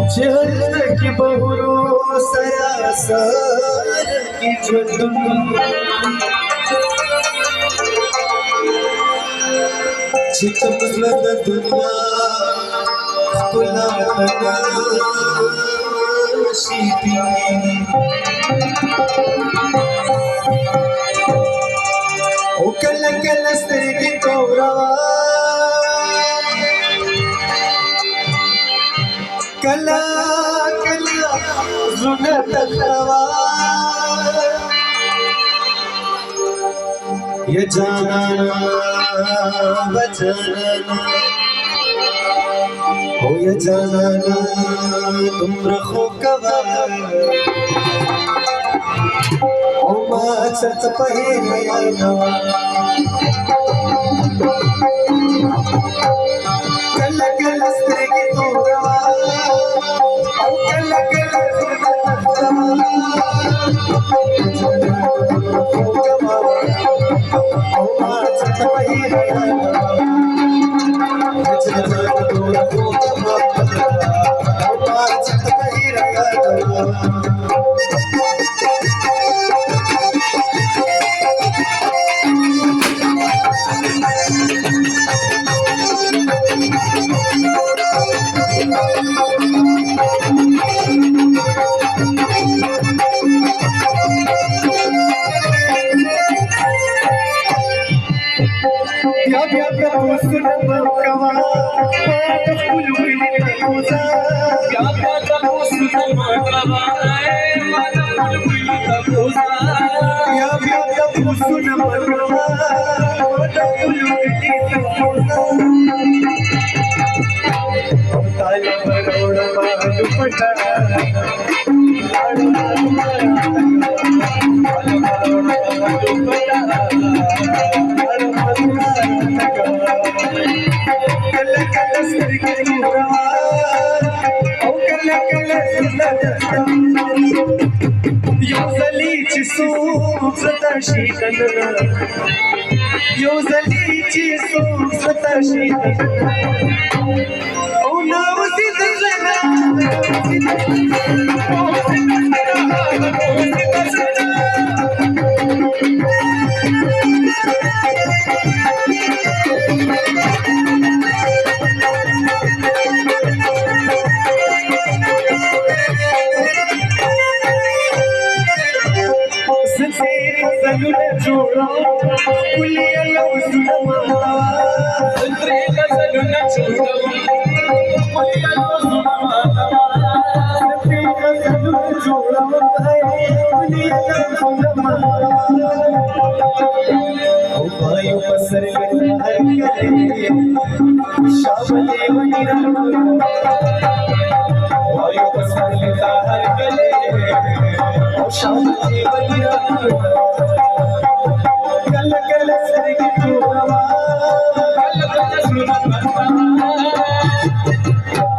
चहल की बहुरो सरासर की जो तुम चितमलद दुनिया कुलातना शीपी ओ कल कल स्तेगी कौरवा कला कला जुनत हवा ये जाना बजाना हो ये जाना तुम रखो कवा ओ माचत पहिरवा कल कल स्तेगी कौरवा Юзаличи сумсаташи о навси дазана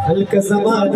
हल्का समाज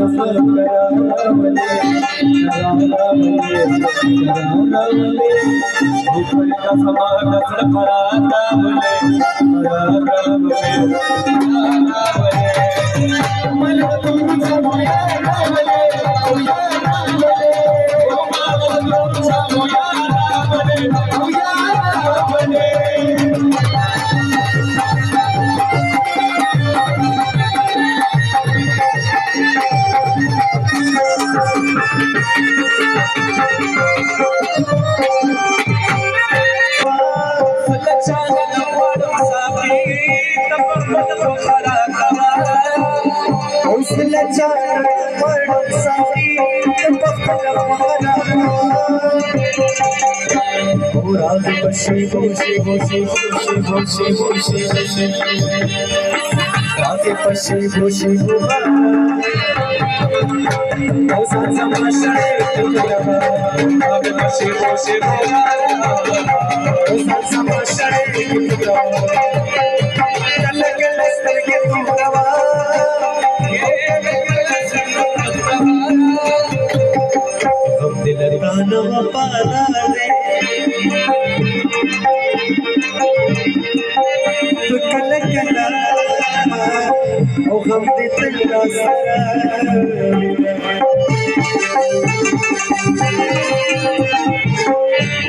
गम दे तेरा सारा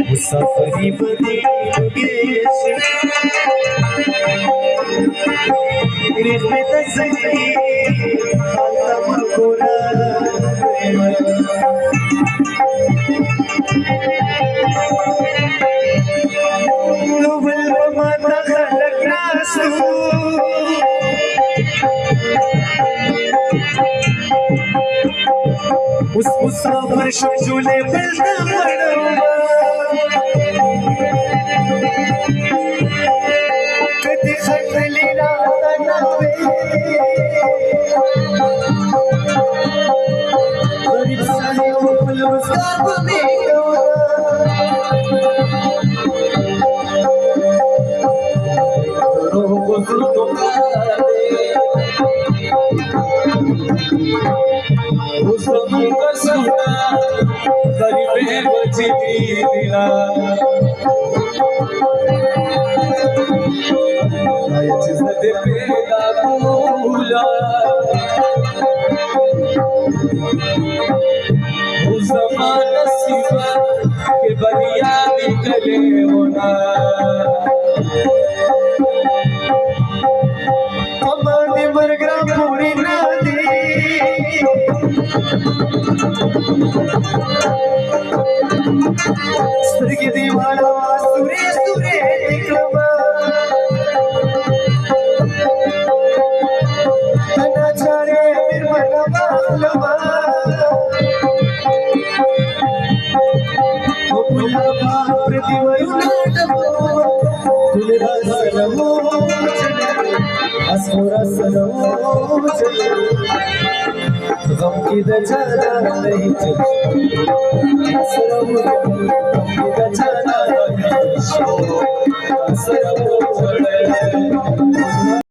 मुसाफरी बनी गेश रिश्ते सही खाता मकोरा उस मुसाफिर शुजूले मिलता मरवा कदी खटली रात नवे गरीब साले उपल मुसाफ में रोह को सुनो उसको कसना गरीबे बची दिला याची सदे पेदा कुला उस जमाना सिवा के बनिया निकले होना हमारे मरगरा पूरी ना दी स्वर्ग दीवाना सुरे सुरे निकलवा अनाचारे निर्मलवा लवा ओ पुलवा प्रतिवयु नाटवो तुलरा सनवो अस्पुरा सनवो गम की दचारा नहीं चल